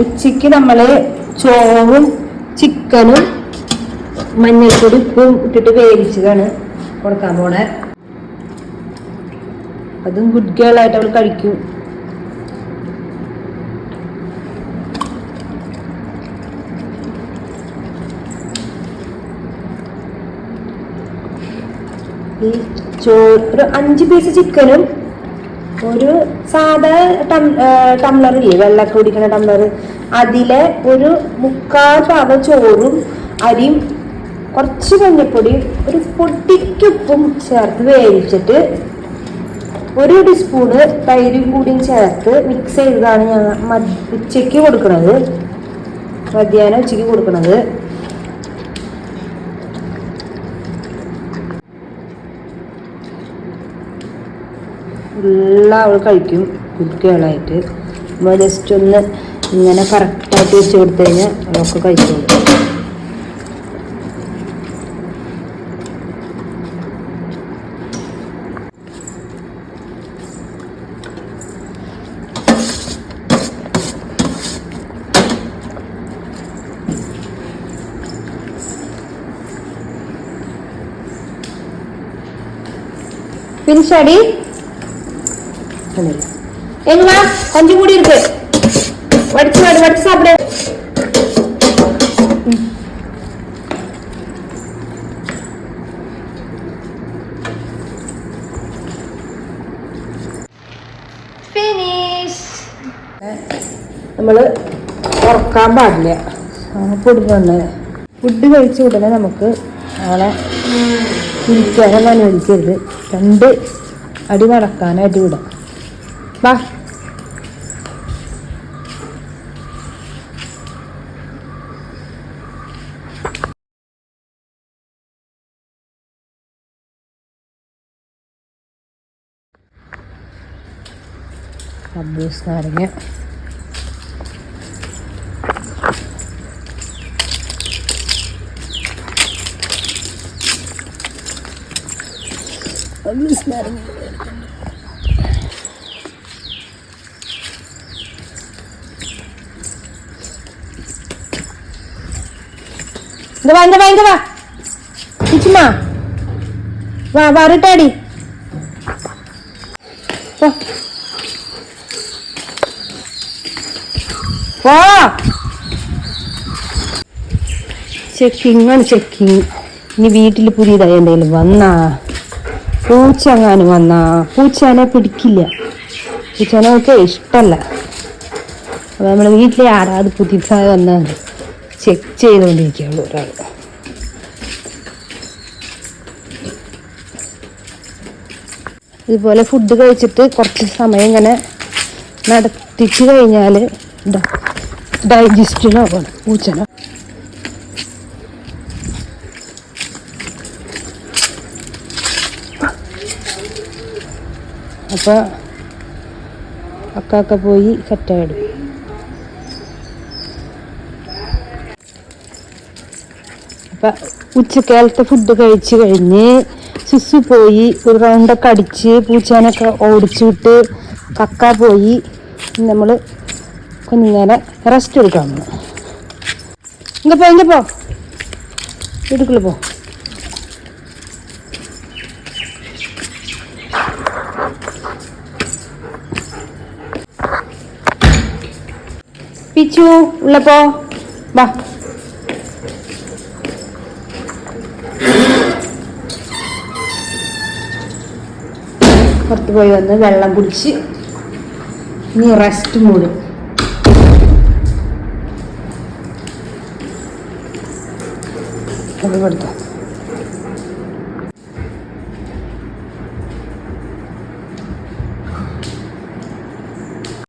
ഉച്ചയ്ക്ക് നമ്മൾ ചോറും ചിക്കനും മഞ്ഞൾപ്പൊടി ഉപ്പും ഇട്ടിട്ട് വേവിച്ചതാണ് കൊടുക്കാൻ പോണേ. അതും ഗുഡ് ഗേൾ ആയിട്ട് അവൾ കഴിക്കും. ഈ ഒരു 5 പീസ് ചിക്കനും ഒരു സാധാ ടംബ്ലറില്ലേ വെള്ളമൊക്കെ കുടിക്കുന്ന ടംബ്ലർ, അതിലെ ഒരു 3/4 ഭാഗം ചോറും അരിയും കുറച്ച് മഞ്ഞപ്പൊടിയും ഒരു പൊടിക്കുപ്പും ചേർത്ത് വേവിച്ചിട്ട് 1 ടീസ്പൂണ് തൈരും കൂടിയും ചേർത്ത് മിക്സ് ചെയ്തതാണ് ഞാൻ ഉച്ചയ്ക്ക് കൊടുക്കുന്നത്, മധ്യാഹ്നം ഉച്ചയ്ക്ക് കൊടുക്കുന്നത്. എല്ലാം അവൾ കഴിക്കും ഗുഡ് ഗേളായിട്ട്. നമ്മൾ ജസ്റ്റ് ഒന്ന് ഇങ്ങനെ കറക്റ്റായിട്ട് വെച്ച് കൊടുത്തു കഴിഞ്ഞാൽ അവൾക്ക് കഴിക്കും. பின்சடி எங்கம்மா கொஞ்சம் கூடி இருக்கு, வடிச்சு வடிச்சு சாப்பிடு. നമ്മൾ ഉറക്കാൻ പാടില്ല. ഫുഡ് കഴിച്ച ഉടനെ നമുക്ക് ആളെ ഇരിക്കാനൊന്നും അനുവദിക്കരുത്. 2 അടി നടക്കാനായിട്ട് വിടാം. വാ, അബ്ബൂസ് നാരങ്ങ, അബ്ബൂസ് നാരങ്ങ. ഇങ്ങ വാ ചുമ്മാ വാ വരട്ടാടി. ചെക്കിങ്ങാണ് ചെക്കിങ്. ഇനി വീട്ടിൽ പുതിയതായി എന്തെങ്കിലും വന്നാ, പൂച്ചെങ്ങാനും വന്നാ, പൂച്ചേനെ പിടിക്കില്ല, പൂച്ചേനെ ഒക്കെ ഇഷ്ടമല്ല. അപ്പോൾ നമ്മൾ വീട്ടിലെ ആരാത് പുതിയതായി വന്നാൽ ചെക്ക് ചെയ്തുകൊണ്ടിരിക്കുകയുള്ളൂ ഒരാൾ. ഇതുപോലെ ഫുഡ് കഴിച്ചിട്ട് കുറച്ച് സമയം ഇങ്ങനെ നടത്തിച്ച് കഴിഞ്ഞാൽ ഡൈജസ്റ്റിനോ പൂച്ചനോ അപ്പോൾ അക്കാക്ക പോയി സെറ്റായിടും. അപ്പം ഉച്ചക്കാലത്തെ ഫുഡ് കഴിച്ച് കഴിഞ്ഞ് സുസു പോയി, ഒരു റൗണ്ടൊക്കെ അടിച്ച് പൂച്ചാനൊക്കെ ഓടിച്ചു വിട്ട് കക്ക പോയി. നമ്മൾ കുഞ്ഞിങ്ങനെ റെസ്റ്റ് എടുക്കാൻ പോകണം. ഇങ്ങപ്പോ വീട്ടിൽ പോ. പിച്ചു ഉള്ളപ്പോ വാ. പുറത്ത് പോയി വന്ന് വെള്ളം കുടിച്ച് ഇനി റെസ്റ്റ് മൂടി. അത് കൊടുത്തോ.